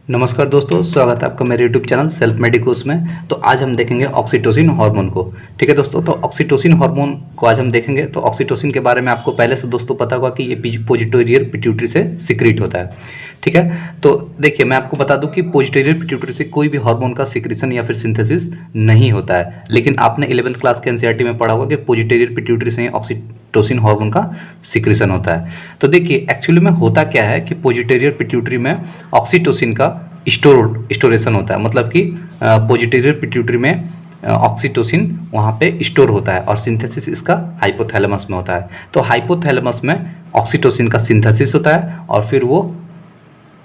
नमस्कार दोस्तों, स्वागत है आपका मेरे यूट्यूब चैनल सेल्फ मेडिकोस में। तो आज हम देखेंगे ऑक्सीटोसिन हार्मोन को। ठीक है दोस्तों, तो ऑक्सीटोसिन हार्मोन को आज हम देखेंगे। तो ऑक्सीटोसिन के बारे में आपको पहले से दोस्तों पता होगा कि ये पोजिटेरियर पिट्यूटरी से सिक्रीट होता है। ठीक है, तो देखिए मैं आपको बता दूं कि पोजिटेरियर पिट्यूटरी से कोई भी हार्मोन का सिक्रीशन या फिर सिंथेसिस नहीं होता है। लेकिन आपने 11th क्लास के एनसीईआरटी में पढ़ा होगा कि पोजिटेरियर पिट्यूटरी से ऑक्सीटोसिन हार्मोन का सिक्रीशन होता है। तो देखिए एक्चुअली में होता क्या है कि पोजिटेरियर पिट्यूटरी में ऑक्सीटोसिन का स्टोरेशन होता है। मतलब कि पोजिटेरियर पिट्यूटरी में ऑक्सीटोसिन वहाँ पे स्टोर होता है और सिंथेसिस इसका हाइपोथैलेमस में होता है। तो हाइपोथैलेमस में ऑक्सीटोसिन का सिंथेसिस होता है और फिर वो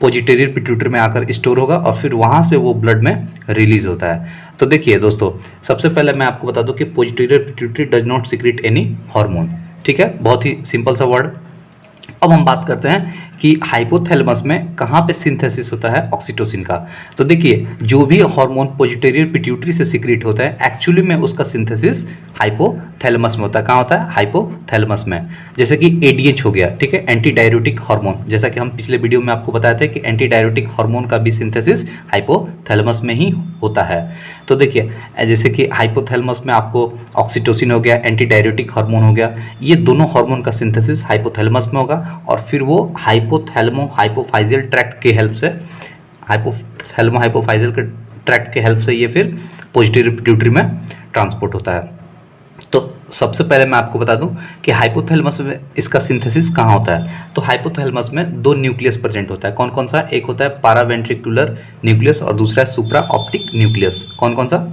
पोजिटेरियर पिट्यूटरी में आकर स्टोर होगा और फिर वहाँ से वो ब्लड में रिलीज होता है। तो देखिए दोस्तों, सबसे पहले मैं आपको बता दूं कि posterior pituitary does not secrete any hormone. ठीक है, बहुत ही सिंपल सा वर्ड। अब हम बात करते हैं कि हाइपोथैलेमस में कहाँ पे सिंथेसिस होता है ऑक्सीटोसिन का। तो देखिए जो भी हार्मोन पोजिटेरियर पिट्यूटरी से सीक्रेट होता है एक्चुअली में उसका सिंथेसिस हाइपोथैलेमस में होता है। कहाँ होता है? हाइपोथैलेमस में। जैसे कि एडीएच हो गया, ठीक है, एंटी डाययूरेटिक हार्मोन। जैसा कि हम पिछले वीडियो में आपको बताए थे कि एंटी डाययूरेटिक हार्मोन का भी सिंथेसिस हाइपोथैलेमस में ही होता है। तो देखिए जैसे कि हाइपोथैलेमस में आपको ऑक्सीटोसिन हो गया, एंटी डाययूरेटिक हार्मोन हो गया, ये दोनों हार्मोन का सिंथेसिस हाइपोथैलेमस में होगा और फिर वो हाइपोथैलेमो हाइपोफाइजियल ट्रैक्ट के हेल्प से हाइपोफाइजियल के ट्रैक्ट के हेल्प से ये फिर पोजिटेरियर पिट्यूटरी में ट्रांसपोर्ट होता है। तो सबसे पहले मैं आपको बता दूं कि हाइपोथैलेमस में इसका सिंथेसिस कहाँ होता है। तो हाइपोथैलेमस में दो न्यूक्लियस प्रेजेंट होता है। कौन कौन सा? एक होता है पैरावेंट्रिकुलर न्यूक्लियस और दूसरा है सुप्रा ऑप्टिक न्यूक्लियस। कौन कौन सा?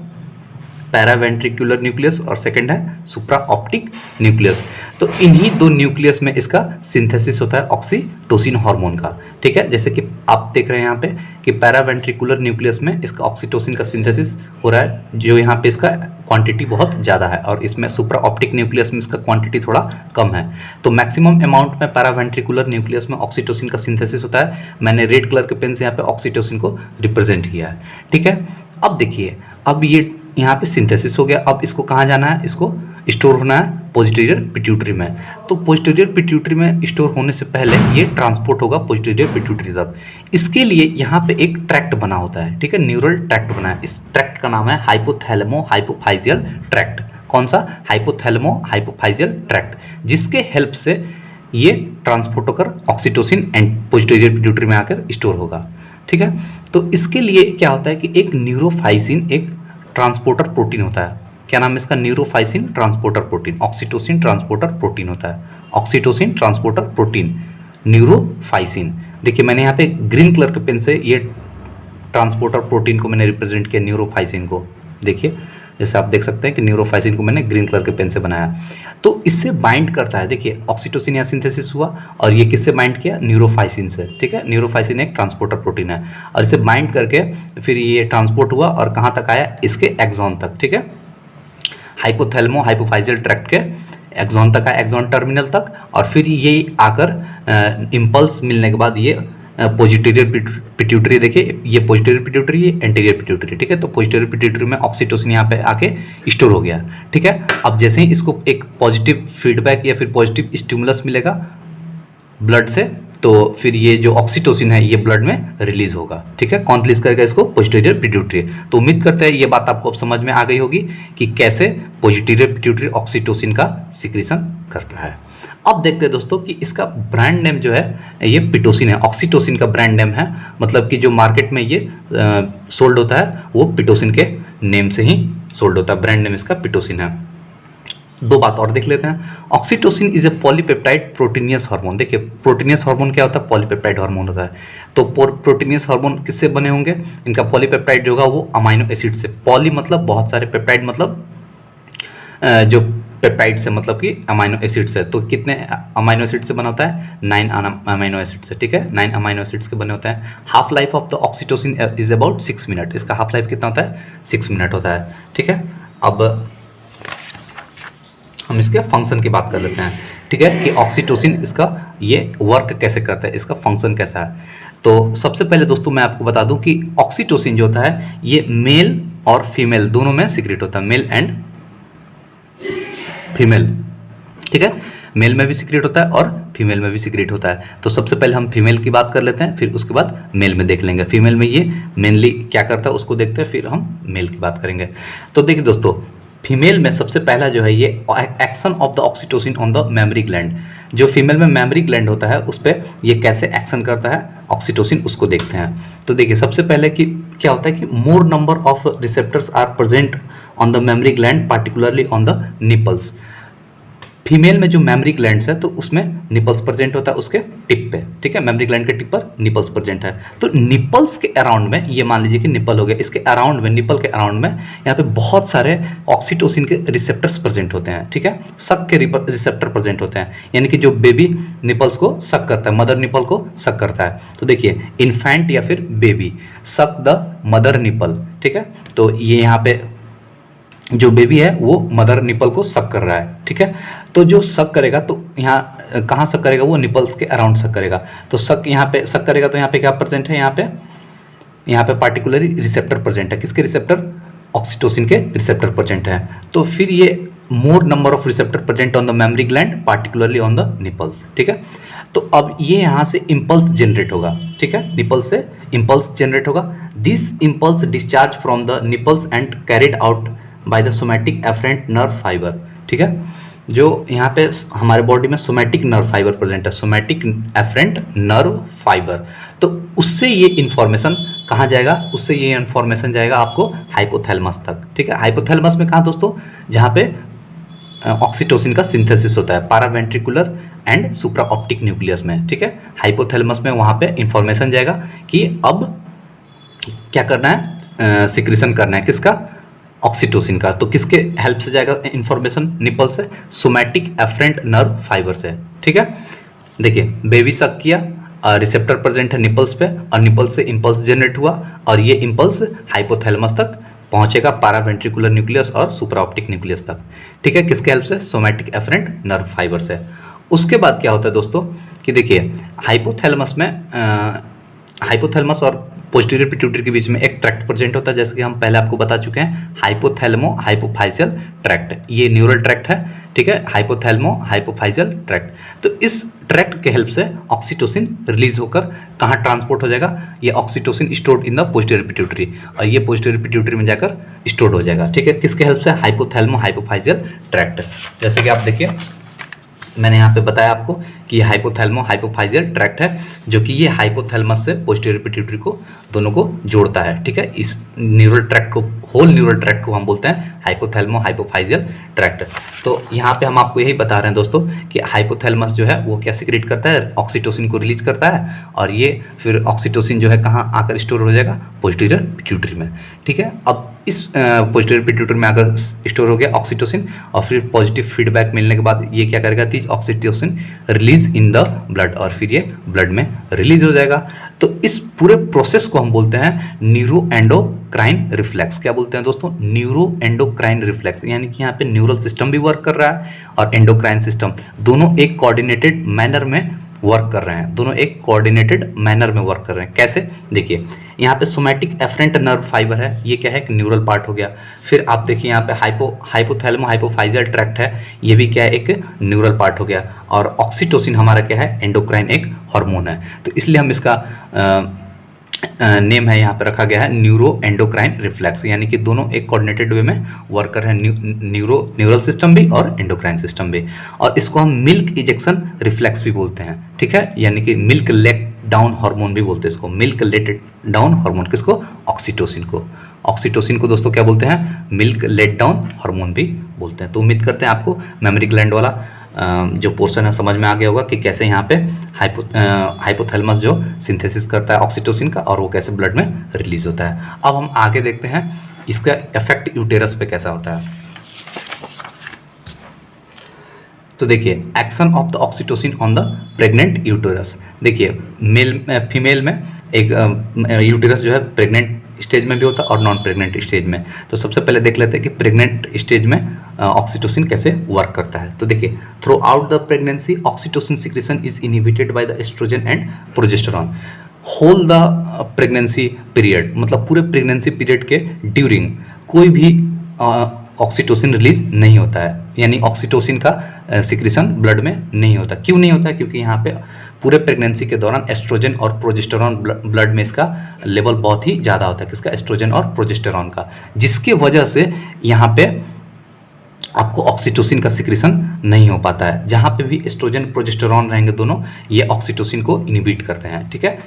पैरावेंट्रिकुलर न्यूक्लियस और सेकंड है सुप्रा ऑप्टिक न्यूक्लियस। तो इन्हीं दो न्यूक्लियस में इसका सिंथेसिस होता है ऑक्सीटोसिन हार्मोन का। ठीक है, जैसे कि आप देख रहे हैं यहाँ पे कि पैरावेंट्रिकुलर न्यूक्लियस में इसका ऑक्सीटोसिन का सिंथेसिस हो रहा है, जो यहाँ पे इसका क्वांटिटी बहुत ज़्यादा है, और इसमें सुप्रा ऑप्टिक न्यूक्लियस में इसका क्वांटिटी थोड़ा कम है। तो मैक्सिमम अमाउंट में पैरावेंट्रिकुलर न्यूक्लियस में ऑक्सीटोसिन का सिंथेसिस होता है। मैंने रेड कलर के पेन से यहाँ पे ऑक्सीटोसिन को रिप्रेजेंट किया है। ठीक है, अब देखिए, अब ये यहाँ पे सिंथेसिस हो गया। अब इसको कहाँ जाना है? इसको स्टोर होना है पोजिटेरियर पिट्यूटरी में। तो पोजिटेरियर पिट्यूटरी में स्टोर होने से पहले ये ट्रांसपोर्ट होगा पोजिटेरियर पिट्यूटरी तक। इसके लिए यहाँ पे एक ट्रैक्ट बना होता है, ठीक है, न्यूरल ट्रैक्ट बना है। इस ट्रैक्ट का नाम है हाइपोथैलेमो हाइपोफाइजियल ट्रैक्ट। कौन सा? हाइपोथैलेमो हाइपोफाइजियल ट्रैक्ट, जिसके हेल्प से ये ट्रांसपोर्ट होकर ऑक्सीटोसिन एंड पोजिटेरियर पिट्यूटरी में आकर स्टोर होगा। ठीक है, तो इसके लिए क्या होता है कि एक न्यूरोफाइसिन एक ट्रांसपोर्टर प्रोटीन होता है। क्या नाम है इसका? Neurophysin transporter protein, oxytocin transporter protein होता है। Oxytocin transporter protein, neurophysin. देखिए मैंने यहाँ पे ग्रीन कलर के पेन से ये ट्रांसपोर्टर प्रोटीन को मैंने रिप्रेजेंट किया, न्यूरोफाइसिन को। देखिए जैसे आप देख सकते हैं कि न्यूरोफाइसिन को मैंने ग्रीन कलर के पेन से बनाया। तो इससे बाइंड करता है। देखिए ऑक्सीटोसिन यहाँ सिंथेसिस हुआ और ये किससे बाइंड किया? न्यूरोफाइसिन से। ठीक है, न्यूरोफाइसिन एक ट्रांसपोर्टर प्रोटीन है और इसे बाइंड करके फिर ये ट्रांसपोर्ट हुआ और कहाँ तक आया? इसके एक्सॉन तक। ठीक है, हाइपोथैलेमो हाइपोफाइजियल ट्रैक्ट के एक्सॉन तक आया, एक्सॉन टर्मिनल तक, और फिर ये आकर इम्पल्स मिलने के बाद ये पोजिटेरियर पिट्यूटरी, देखिए ये पोजिटेरियर पिट्यूटरी, ये एंटीरियर पिट्यूटरी। ठीक है, तो पोजिटेरियर पिट्यूटरी में ऑक्सीटोसिन यहाँ पे आके स्टोर हो गया। ठीक है, अब जैसे ही इसको एक पॉजिटिव फीडबैक या फिर पॉजिटिव स्टिमुलस मिलेगा ब्लड से, तो फिर ये जो ऑक्सीटोसिन है ये ब्लड में रिलीज होगा। ठीक है, कौन रिलीज करेगा इसको? पोजिटेरियर पिट्यूटरी। तो उम्मीद करते हैं ये बात आपको अब समझ में आ गई होगी कि कैसे पोजिटेरियर पिट्यूटरी ऑक्सीटोसिन का सिक्रीशन करता है। अब देखते हैं दोस्तों कि इसका ब्रांड नेम जो है ये पिटोसिन है। ऑक्सीटोसिन का ब्रांड नेम है, मतलब कि जो मार्केट में ये सोल्ड होता है वो पिटोसिन के नेम से ही सोल्ड होता है। ब्रांड नेम इसका पिटोसिन है। दो बात और देख लेते हैं। Oxytocin is a polypeptide proteinaceous hormone. देखिए प्रोटीनियस हार्मोन क्या होता है? पॉलीपेप्टाइड हार्मोन होता है। तो प्रोटीनियस हार्मोन किससे बने होंगे? इनका पॉलीपेप्टाइड जो होगा वो अमाइनो एसिड से। पॉली मतलब बहुत सारे, पेप्टाइड मतलब जो पेप्टाइड से मतलब कि अमाइनो एसिड से। तो कितने अमाइनो एसिड से बना होता है? 9 अमाइनो एसिड से। ठीक है, 9 अमाइनो एसिड्स के बने होते हैं। Half life of the oxytocin is about 6 minute. इसका हाफ लाइफ कितना होता है? 6 मिनट होता है। ठीक है, अब हम इसके फंक्शन की बात कर लेते हैं। ठीक है, कि ऑक्सीटोसिन इसका ये वर्क कैसे करता है, इसका फंक्शन कैसा है। तो सबसे पहले दोस्तों मैं आपको बता दूं कि ऑक्सीटोसिन जो होता है ये मेल और फीमेल दोनों में सीक्रेट होता है, मेल एंड फीमेल। ठीक है, मेल में भी सीक्रेट होता है और फीमेल में भी सीक्रेट होता है। तो सबसे पहले हम फीमेल की बात कर लेते हैं, फिर उसके बाद मेल में देख लेंगे। फीमेल में ये मेनली क्या करता है उसको देखते हैं, फिर हम मेल की बात करेंगे। तो देखिए दोस्तों, फीमेल में सबसे पहला जो है ये action of the oxytocin on the mammary gland. जो फीमेल में मेमोरी ग्लैंड होता है उस पर ये कैसे एक्शन करता है ऑक्सीटोसिन, उसको देखते हैं। तो देखिए सबसे पहले कि क्या होता है कि more number of receptors are present on the mammary gland, particularly on the nipples. Female में जो मेमोरी ग्लैंड्स है तो उसमें निपल्स प्रेजेंट होता है उसके टिप पे, ठीक है, मेमोरी ग्लैंड के टिप पर निपल्स प्रेजेंट है। तो निपल्स के अराउंड में, ये मान लीजिए कि निपल हो गया, इसके अराउंड में, निपल के अराउंड में यहाँ पे बहुत सारे ऑक्सीटोसिन के रिसेप्टर्स प्रेजेंट होते हैं, ठीक है, सक के रिसेप्टर प्रेजेंट होते हैं, यानी कि जो बेबी निपल्स को सक करता है, मदर निपल को सक करता है। तो देखिए इन्फेंट या फिर baby suck the mother nipple, ठीक है, तो ये यहाँ पे जो बेबी है वो मदर निपल को सक कर रहा है, ठीक है। तो जो सक करेगा तो यहाँ कहाँ सक करेगा, वो निपल्स के अराउंड सक करेगा। तो सक यहाँ पे सक करेगा तो यहाँ पे क्या प्रेजेंट है, यहाँ पे पार्टिकुलरली रिसेप्टर प्रेजेंट है। किसके रिसेप्टर? ऑक्सीटोसिन के रिसेप्टर प्रेजेंट है। तो फिर ये मोर number of receptor present on the mammary gland, particularly on the nipples, ठीक है। तो अब ये यहाँ से इम्पल्स जनरेट होगा, ठीक है, निपल्स से इम्पल्स जनरेट होगा। This impulse discharge from the nipples and carried out by the somatic afferent nerve fibre, ठीक है। जो यहाँ पे हमारे बॉडी में सोमैटिक नर्व फाइबर प्रेजेंट है, सोमैटिक एफरेंट नर्व फाइबर, तो उससे ये इन्फॉर्मेशन कहाँ जाएगा, उससे ये इन्फॉर्मेशन जाएगा आपको हाइपोथैलेमस तक, ठीक है। हाइपोथैलेमस में कहाँ दोस्तों? जहाँ पे ऑक्सीटोसिन का सिंथेसिस होता है, पारावेंट्रिकुलर एंड सुप्रा ऑप्टिक न्यूक्लियस में, ठीक है। हाइपोथैलेमस में वहाँ पे इंफॉर्मेशन जाएगा कि अब क्या करना है, सिक्रीशन करना है, किसका? ऑक्सीटोसिन का। तो किसके हेल्प से जाएगा इंफॉर्मेशन? निपल से, सोमैटिक एफरेंट नर्व फाइबर से, ठीक है। देखिए बेबी सक किया, रिसेप्टर प्रेजेंट है निपल्स पे, और निपल्स से इंपल्स जनरेट हुआ, और ये इंपल्स हाइपोथैलेमस तक पहुंचेगा, पारावेंट्रिकुलर न्यूक्लियस और सुपराऑप्टिक न्यूक्लियस तक, ठीक है। किसके हेल्प से? सोमैटिक एफरेंट नर्व फाइबर से। उसके बाद क्या होता है दोस्तों कि देखिए हाइपोथैलेमस में हाइपोथैलेमस और पोस्टीरियर पिट्यूटरी के बीच में एक ट्रैक्ट प्रेजेंट होता है, जैसे कि हम पहले आपको बता चुके हैं, हाइपोथैलेमो हाइपोफाइजियल ट्रैक्ट। ये न्यूरल ट्रैक्ट है, ठीक है, हाइपोथैलेमो हाइपोफाइजियल ट्रैक्ट। तो इस ट्रैक्ट के हेल्प से ऑक्सीटोसिन रिलीज होकर कहाँ ट्रांसपोर्ट हो जाएगा? ये oxytocin stored in the posterior pituitary, और ये पोस्टीरियर पिट्यूटरी में जाकर स्टोर्ड हो जाएगा, ठीक है। किसके हेल्प से? हाइपोथैलेमो हाइपोफाइजियल ट्रैक्ट। जैसे कि आप देखिए मैंने यहाँ पे बताया आपको कि ये हाइपोथैलेमो हाइपोफाइजियल ट्रैक्ट है, जो कि ये हाइपोथैलेमस से पोस्टीरियर पिट्यूटरी को दोनों को जोड़ता है, ठीक है। इस न्यूरल ट्रैक्ट को, होल न्यूरल ट्रैक्ट को हम बोलते हैं हाइपोथैलेमो हाइपोफाइजियल ट्रैक्ट। तो यहाँ पे हम आपको यही बता रहे हैं दोस्तों कि हाइपोथैलेमस जो है वो क्या सिक्रेट करता है? ऑक्सीटोसिन को रिलीज करता है, और ये फिर ऑक्सीटोसिन जो है कहाँ आकर स्टोर हो जाएगा? पोस्टीरियर पिट्यूटरी में, ठीक है। अब इस पोस्टीरियर पिट्यूटरी में आकर स्टोर हो गया ऑक्सीटोसिन, और फिर पॉजिटिव फीडबैक मिलने के बाद ये क्या करेगा? Teej oxytocin release in the blood, और फिर ये ब्लड में रिलीज हो जाएगा। तो इस पूरे प्रोसेस को हम बोलते हैं न्यूरो एंडोक्राइन रिफ्लेक्स। क्या बोलते हैं दोस्तों? न्यूरो एंडोक्राइन रिफ्लेक्स, यानी कि यहाँ पे न्यूरल सिस्टम भी वर्क कर रहा है और एंडोक्राइन सिस्टम, दोनों एक कोऑर्डिनेटेड मैनर में वर्क कर रहे हैं, दोनों एक कोऑर्डिनेटेड मैनर में वर्क कर रहे हैं। कैसे? देखिए यहाँ पे सोमैटिक एफरेंट नर्व फाइबर है, ये क्या है? एक न्यूरल पार्ट हो गया। फिर आप देखिए यहाँ पे हाइपोथैलेमो हाइपोफाइजियल ट्रैक्ट है, ये भी क्या है? एक न्यूरल पार्ट हो गया। और ऑक्सीटोसिन हमारा क्या है? एंडोक्राइन एक हार्मोन है, तो इसलिए हम इसका नेम है यहाँ पे रखा गया है न्यूरो एंडोक्राइन रिफ्लेक्स, यानी कि दोनों एक कोऑर्डिनेटेड वे में वर्क कर रहे हैं, न्यूरल सिस्टम भी और एंडोक्राइन सिस्टम भी। और इसको हम मिल्क इजेक्शन रिफ्लेक्स भी बोलते हैं, ठीक है, यानी कि मिल्क लेट डाउन हार्मोन भी बोलते हैं इसको, मिल्क लेट डाउन हार्मोन। किसको? ऑक्सीटोसिन को। ऑक्सीटोसिन को दोस्तों क्या बोलते हैं? मिल्क लेट डाउन हार्मोन भी बोलते हैं। तो उम्मीद करते हैं आपको मेमोरी ग्लैंड वाला जो पोर्शन है समझ में आ गया होगा कि कैसे यहाँ पे हाइपोथैलेमस जो सिंथेसिस करता है ऑक्सीटोसिन का, और वो कैसे ब्लड में रिलीज होता है। अब हम आगे देखते हैं इसका इफेक्ट यूटेरस पे कैसा होता है। तो देखिए action of the oxytocin on the pregnant uterus. देखिए फीमेल में एक यूटेरस जो है प्रेग्नेंट स्टेज में भी होता है और नॉन प्रेग्नेंट स्टेज में। तो सबसे पहले देख लेते हैं कि प्रेग्नेंट स्टेज में ऑक्सीटोसिन कैसे वर्क करता है। तो देखिए throughout the pregnancy oxytocin secretion is inhibited by the estrogen and progesterone. Whole the pregnancy period, मतलब पूरे प्रेगनेंसी पीरियड के ड्यूरिंग कोई भी ऑक्सीटोसिन रिलीज नहीं होता है, यानी ऑक्सीटोसिन का सिक्रीशन ब्लड में नहीं होता। क्यों नहीं होता है? क्योंकि यहाँ पे पूरे प्रेगनेंसी के दौरान एस्ट्रोजन और प्रोजेस्टेरॉन ब्लड में इसका लेवल बहुत ही ज़्यादा होता है। किसका? एस्ट्रोजन और प्रोजेस्टेरॉन का, जिसकी वजह से यहाँ पे आपको ऑक्सीटोसिन का सिक्रीशन नहीं हो पाता है। जहाँ पे भी एस्ट्रोजन प्रोजेस्टेरॉन रहेंगे दोनों, ये ऑक्सीटोसिन को इनहिबिट करते हैं। ठीक है,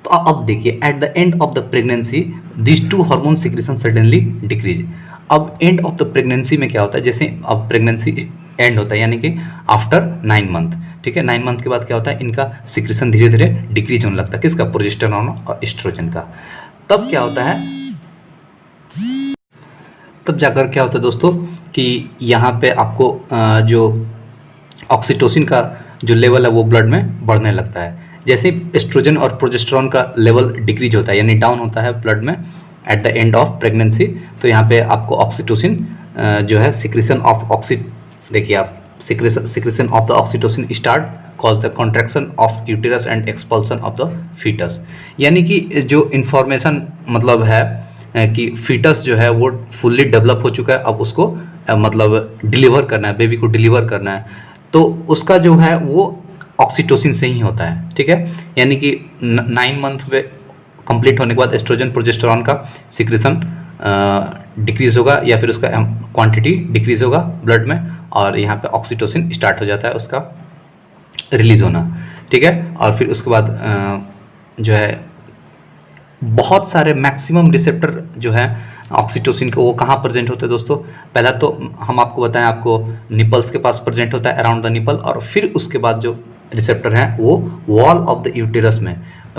तो अब देखिए at the end of the pregnancy this two hormone secretion suddenly decrease. अब एंड ऑफ द प्रेगनेंसी में क्या होता है? जैसे अब प्रेगनेंसी एंड होता है यानी कि आफ्टर 9 मंथ, ठीक है, 9 मंथ के बाद क्या होता है? इनका सिक्रीशन धीरे धीरे डिक्रीज होने लगता है। किसका? प्रोजेस्टेरॉन और एस्ट्रोजन का। तब क्या होता है? तब जाकर क्या होता है दोस्तों कि यहाँ पे आपको जो ऑक्सीटोसिन का जो लेवल है वो ब्लड में बढ़ने लगता है। जैसे एस्ट्रोजन और प्रोजेस्टेरॉन का लेवल डिक्रीज होता है यानी डाउन होता है ब्लड में eight the end of pregnancy, तो यहाँ पे आपको ऑक्सीटोसिन जो है सिक्रीशन ऑफ देखिए आप secretion of the oxytocin start cause the contraction of uterus and expulsion of the foetus. यानी कि जो इन्फॉर्मेशन मतलब है कि फीटस जो है वो फुल्ली डेवलप हो चुका है, अब उसको मतलब डिलीवर करना है, बेबी को डिलीवर करना है, तो उसका जो है वो ऑक्सीटोसिन से ही होता है। ठीक है, यानी कि 9 मंथ में कंप्लीट होने के बाद एस्ट्रोजन प्रोजेस्टेरॉन का सिक्रीशन डिक्रीज होगा या फिर उसका क्वांटिटी डिक्रीज होगा ब्लड में, और यहाँ पे ऑक्सीटोसिन स्टार्ट हो जाता है उसका रिलीज होना। ठीक है, और फिर उसके बाद जो है बहुत सारे मैक्सिमम रिसेप्टर जो है ऑक्सीटोसिन के वो कहाँ प्रेजेंट होते हैं दोस्तों? पहला तो हम आपको बताएं, आपको निपल्स के पास प्रेजेंट होता है अराउंड द निपल, और फिर उसके बाद जो रिसेप्टर हैं वो वॉल ऑफ द यूटेरस में,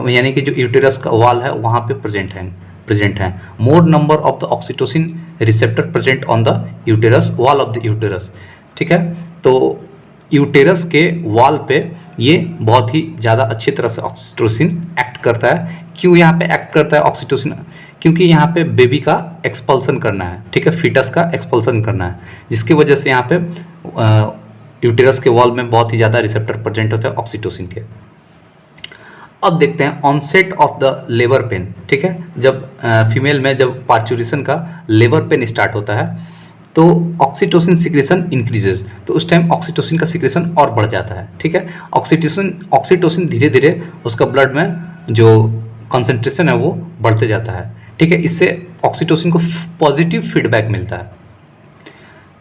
यानी कि जो यूटेरस का वॉल है वहाँ पे प्रेजेंट हैं। मोर number of the oxytocin receptor present on the uterus wall of the uterus. ठीक है, तो यूटेरस के वॉल पे ये बहुत ही ज़्यादा अच्छी तरह से ऑक्सीटोसिन एक्ट करता है। क्यों यहाँ पे एक्ट करता है ऑक्सीटोसिन? क्योंकि यहाँ पे बेबी का एक्सपल्सन करना है, ठीक है, फीटस का एक्सपल्सन करना है, जिसकी वजह से यहाँ पे यूटेरस के वॉल में बहुत ही ज़्यादा रिसेप्टर प्रेजेंट होते हैं ऑक्सीटोसिन के। अब देखते हैं onset of the labour pain. ठीक है, जब फीमेल में जब पार्चुरेशन का लेबर पेन स्टार्ट होता है तो ऑक्सीटोसिन सिक्रेशन इंक्रीजेज, तो उस टाइम ऑक्सीटोसिन का सिक्रेशन और बढ़ जाता है। ठीक है, ऑक्सीटोसिन धीरे धीरे उसका ब्लड में जो कंसंट्रेशन है वो बढ़ते जाता है। ठीक है, इससे ऑक्सीटोसिन को पॉजिटिव फीडबैक मिलता है।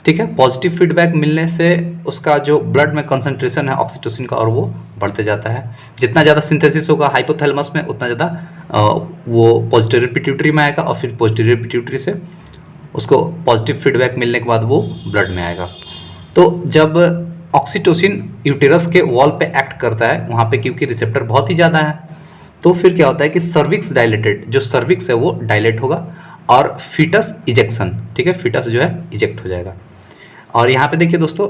ठीक है, पॉजिटिव फीडबैक मिलने से उसका जो ब्लड में कंसंट्रेशन है ऑक्सीटोसिन का और वो बढ़ते जाता है। जितना ज़्यादा सिंथेसिस होगा हाइपोथैलेमस में उतना ज़्यादा वो पोस्टीरियर पिट्यूटरी में आएगा, और फिर पोस्टीरियर पिट्यूटरी से उसको पॉजिटिव फीडबैक मिलने के बाद वो ब्लड में आएगा। तो जब ऑक्सीटोसिन यूटेरस के वॉल पे एक्ट करता है वहाँ पे, क्योंकि रिसेप्टर बहुत ही ज़्यादा है, तो फिर क्या होता है कि सर्विक्स डायलेटेड, जो सर्विक्स है वो डायलेट होगा और फीटस इजेक्शन, ठीक है, फीटस जो है इजेक्ट हो जाएगा। और यहाँ पे देखिए दोस्तों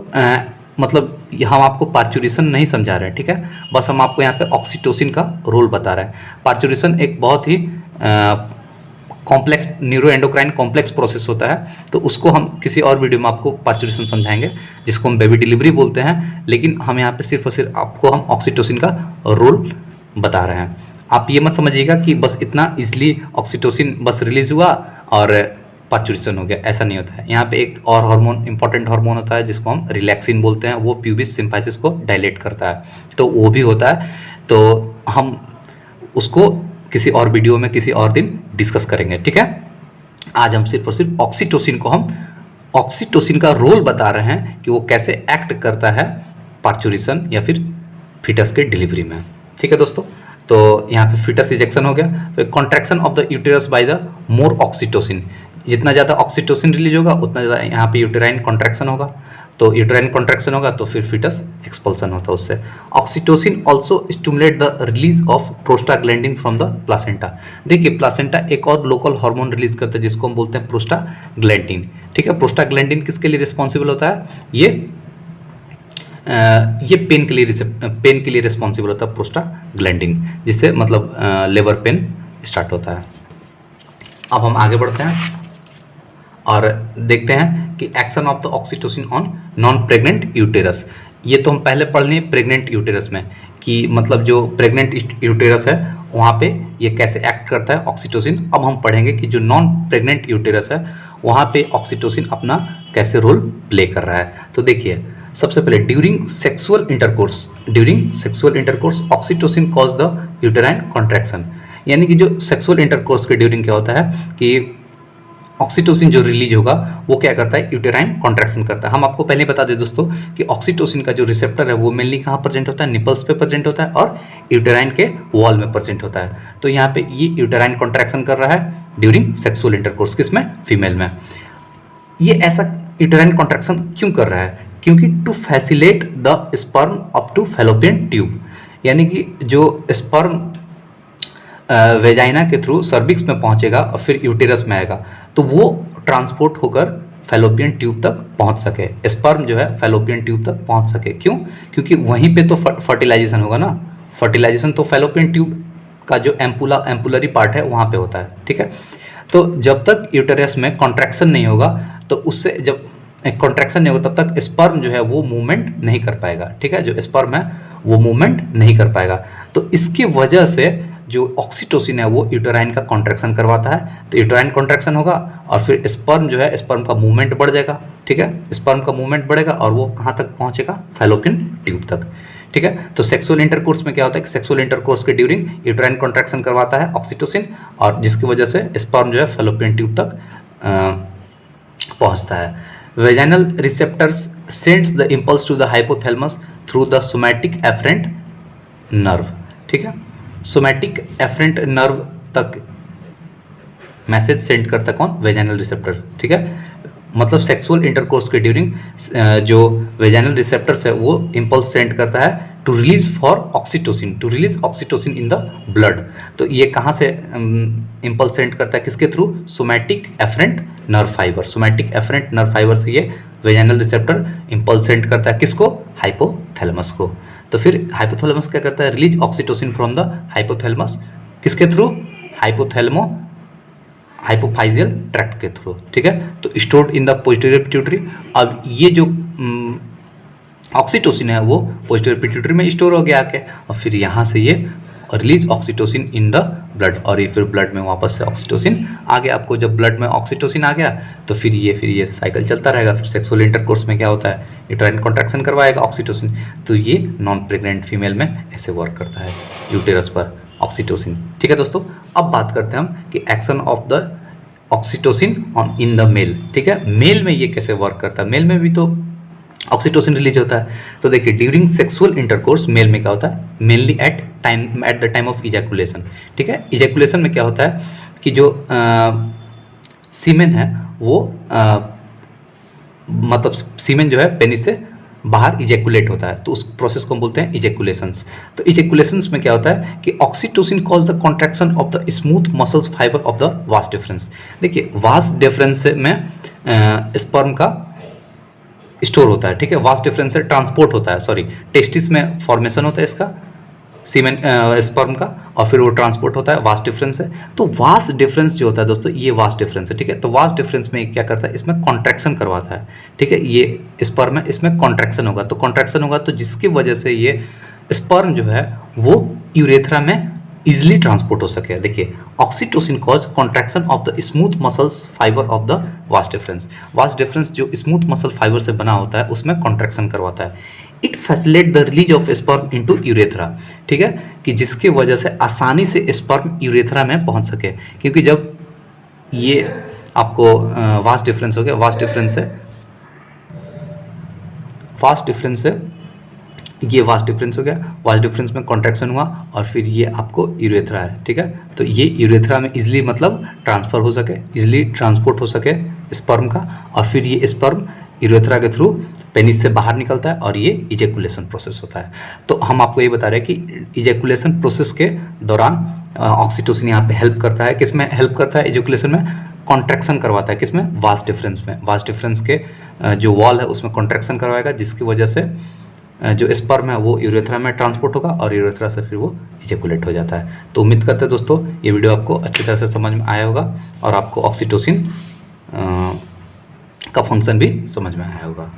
मतलब हम आपको पार्चुरेशन नहीं समझा रहे हैं, ठीक है, बस हम आपको यहाँ पे ऑक्सीटोसिन का रोल बता रहे हैं। पार्चुरेशन एक बहुत ही complex neuroendocrine complex process होता है, तो उसको हम किसी और वीडियो में आपको पार्चुरेशन समझाएंगे, जिसको हम बेबी डिलीवरी बोलते हैं, लेकिन हम यहाँ पे सिर्फ और सिर्फ आपको हम ऑक्सीटोसिन का रोल बता रहे हैं। आप ये मत समझिएगा कि बस इतना इजीली ऑक्सीटोसिन बस रिलीज हुआ और पार्चुरेशन हो गया, ऐसा नहीं होता है। यहाँ पे एक और हार्मोन, इंपॉर्टेंट हार्मोन होता है जिसको हम रिलैक्सिन बोलते हैं, वो प्यूबिस सिम्फाइसिस को डायलेट करता है, तो वो भी होता है। तो हम उसको किसी और वीडियो में किसी और दिन डिस्कस करेंगे, ठीक है। आज हम सिर्फ और सिर्फ ऑक्सीटोसिन को हम ऑक्सीटोसिन का रोल बता रहे हैं कि वो कैसे एक्ट करता है पार्चुरेशन या फिर फीटस के डिलीवरी में, ठीक है दोस्तों। तो यहाँ पे फीटस इजेक्शन हो गया, फिर contraction of the uterus by the more oxytocin, जितना ज़्यादा ऑक्सीटोसिन रिलीज होगा उतना ज़्यादा यहाँ पे यूटेराइन कॉन्ट्रैक्शन होगा, तो यूटेराइन कॉन्ट्रैक्शन होगा तो फिर फीटस एक्सपल्सन होता है उससे। Oxytocin also stimulate the release of prostaglandin from the placenta. देखिए प्लासेंटा एक और लोकल हार्मोन रिलीज करता है जिसको हम बोलते हैं प्रोस्टाग्लैंडिन, ठीक है। प्रोस्टाग्लैंडिन किसके लिए रिस्पॉन्सिबल होता है? ये पेन के लिए रिस्पॉन्सिबल होता है प्रोस्टाग्लैंडिन, जिससे मतलब लेबर पेन स्टार्ट होता है। अब हम आगे बढ़ते हैं और देखते हैं कि action of the oxytocin on non pregnant uterus. ये तो हम पहले पढ़ लिए प्रेग्नेंट यूटेरस में कि मतलब जो प्रेग्नेंट यूटेरस है वहाँ पे ये कैसे एक्ट करता है ऑक्सीटोसिन। अब हम पढ़ेंगे कि जो नॉन प्रेग्नेंट यूटेरस है वहाँ पे ऑक्सीटोसिन अपना कैसे रोल प्ले कर रहा है। तो देखिए सबसे पहले during sexual intercourse oxytocin cause the uterine contraction, यानी कि जो सेक्सुअल इंटरकोर्स के ड्यूरिंग क्या होता है कि ऑक्सीटोसिन जो रिलीज होगा वो क्या करता है, यूटेराइन कॉन्ट्रैक्शन करता है। हम आपको पहले बता दें दोस्तों कि ऑक्सीटोसिन का जो रिसेप्टर है वो मेनली कहाँ प्रेजेंट होता है, निपल्स पे प्रेजेंट होता है और यूटेराइन के वॉल में प्रेजेंट होता है। तो यहाँ पे ये यूटेराइन कॉन्ट्रैक्शन कर रहा है ड्यूरिंग सेक्सुअल इंटरकोर्स, किसमें, फीमेल में। ये ऐसा यूटेराइन कॉन्ट्रैक्शन क्यों कर रहा है, क्योंकि to facilitate the sperm up to fallopian tube, यानी कि जो स्पर्म वेजाइना के थ्रू सर्विक्स में पहुंचेगा और फिर यूटेरस में आएगा तो वो ट्रांसपोर्ट होकर फैलोपियन ट्यूब तक पहुंच सके, स्पर्म जो है फैलोपियन ट्यूब तक पहुंच सके। क्यों, क्योंकि वहीं पे तो फर्टिलाइजेशन होगा ना, फर्टिलाइजेशन तो फैलोपियन ट्यूब का जो एम्पुलरी पार्ट है वहाँ पे होता है, ठीक है। तो जब तक यूटेरस में कॉन्ट्रैक्शन नहीं होगा तो उससे जब कॉन्ट्रैक्शन नहीं होगा तब तक स्पर्म जो है वो मूवमेंट नहीं कर पाएगा, ठीक है, जो स्पर्म है वो मूवमेंट नहीं कर पाएगा। तो इसकी वजह से जो ऑक्सीटोसिन है वो यूटेराइन का कॉन्ट्रैक्शन करवाता है, तो यूटेराइन कॉन्ट्रैक्शन होगा और फिर स्पर्म जो है, स्पर्म का मूवमेंट बढ़ जाएगा, ठीक है, स्पर्म का मूवमेंट बढ़ेगा और वो कहाँ तक पहुँचेगा, फैलोपियन ट्यूब तक, ठीक है। तो सेक्सुअल इंटरकोर्स में क्या होता है कि सेक्सुअल इंटरकोर्स के ड्यूरिंग यूटेराइन कॉन्ट्रैक्शन करवाता है ऑक्सीटोसिन, और जिसकी वजह से स्पर्म जो है फैलोपियन ट्यूब तक पहुँचता है। Vaginal receptors sends the impulse to the hypothalamus through the somatic afferent nerve, ठीक है। सोमैटिक एफरेंट नर्व तक मैसेज सेंड करता कौन, वेजाइनल रिसेप्टर, ठीक है। मतलब सेक्सुअल इंटरकोर्स के ड्यूरिंग जो वेजाइनल रिसेप्टर्स है वो इम्पल्स सेंड करता है to release oxytocin in the blood. तो ये कहाँ से इम्पल्स सेंड करता है, किसके through, somatic afferent nerve fibre, somatic afferent nerve fibre से ये वेजाइनल रिसेप्टर इम्पल्स सेंड करता है, किसको, हाइपोथैलेमस को। तो फिर हाइपोथैलेमस क्या करता है, release oxytocin from the hypothalamus, किसके थ्रू, हाइपोफाइजियल ट्रैक्ट के थ्रू, ठीक है। तो stored in the posterior pituitary. अब ये जो ऑक्सीटोसिन है वो पोस्टीरियर पिट्यूटरी में स्टोर हो गया आके, और फिर यहाँ से ये release oxytocin in the blood, और ये फिर ब्लड में वापस से ऑक्सीटोसिन आ गया। आपको जब ब्लड में ऑक्सीटोसिन आ गया तो फिर ये साइकिल चलता रहेगा। फिर सेक्सुअल इंटरकोर्स में क्या होता है, यूटेराइन कॉन्ट्रैक्शन करवाएगा ऑक्सीटोसिन, तो ये नॉन प्रेग्नेंट फीमेल में ऐसे वर्क करता है यूटेरस पर ऑक्सीटोसिन, ठीक है दोस्तों। अब बात करते हैं हम कि action of the oxytocin on in the male, ठीक है। मेल में ये कैसे वर्क करता है, मेल में भी तो ऑक्सीटोसिन रिलीज होता है। तो देखिए ड्यूरिंग सेक्सुअल इंटरकोर्स मेल में क्या होता है, mainly at the time of ejaculation, ठीक है। इजैकुलेशन में क्या होता है कि जो सीमेन है वो मतलब सीमेन जो है पेनिस से बाहर इजैकुलेट होता है, तो उस प्रोसेस को हम बोलते हैं इजैकुलेशंस। तो इजैकुलेशंस में क्या होता है कि oxytocin cause the contraction of the smooth muscles fibre of the vas deferens. देखिए वास डिफरेंस में स्पर्म का स्टोर होता है, ठीक है, वास डिफरेंस से ट्रांसपोर्ट होता है, सॉरी टेस्टिस में फॉर्मेशन होता है इसका सीमेन स्पर्म का, और फिर वो ट्रांसपोर्ट होता है वास डिफरेंस से। तो वास डिफरेंस जो होता है दोस्तों, ये वास डिफरेंस है, ठीक है। तो वास डिफरेंस में क्या करता है, इसमें कॉन्ट्रैक्शन करवाता है, ठीक है। ये स्पर्म है, इसमें कॉन्ट्रैक्शन होगा, तो कॉन्ट्रैक्शन होगा तो जिसकी वजह से ये स्पर्म जो है वो यूरेथ्रा में इजिली ट्रांसपोर्ट हो सके। देखिए oxytocin cause contraction of the smooth muscles fibre of the vas deferens. Vas deferens जो स्मूथ मसल फाइबर से बना होता है उसमें कॉन्ट्रैक्शन करवाता है। It facilitate the release of sperm into urethra, ठीक है, कि जिसकी वजह से आसानी से स्पर्म यूरेथ्रा में पहुंच सके। क्योंकि जब ये आपको वास डिफरेंस हो गया, वास डिफरेंस है ये वास डिफरेंस हो गया, वास डिफरेंस में कॉन्ट्रैक्शन हुआ और फिर ये आपको यूरेथ्रा है, ठीक है। तो ये यूरेथ्रा में इजिली मतलब ट्रांसफ़र हो सके, इजिली ट्रांसपोर्ट हो सके स्पर्म का, और फिर ये स्पर्म यूरेथ्रा के थ्रू पेनिस से बाहर निकलता है और ये इजैकुलेशन प्रोसेस होता है। तो हम आपको ये बता रहे हैं कि इजैकुलेशन प्रोसेस के दौरान ऑक्सीटोसिन यहाँ पे हेल्प करता है। किस में हेल्प करता है, इजैकुलेशन में कॉन्ट्रैक्शन करवाता है, किसमें, वास डिफरेंस में। वास डिफरेंस के जो वॉल है उसमें कॉन्ट्रैक्शन करवाएगा, जिसकी वजह से जो स्पर्म है वो यूरेथ्रा में ट्रांसपोर्ट होगा और यूरेथ्रा से फिर वो इजैकुलेट हो जाता है। तो उम्मीद करते हैं दोस्तों ये वीडियो आपको अच्छी तरह से समझ में आया होगा और आपको ऑक्सीटोसिन का फंक्शन भी समझ में आया होगा।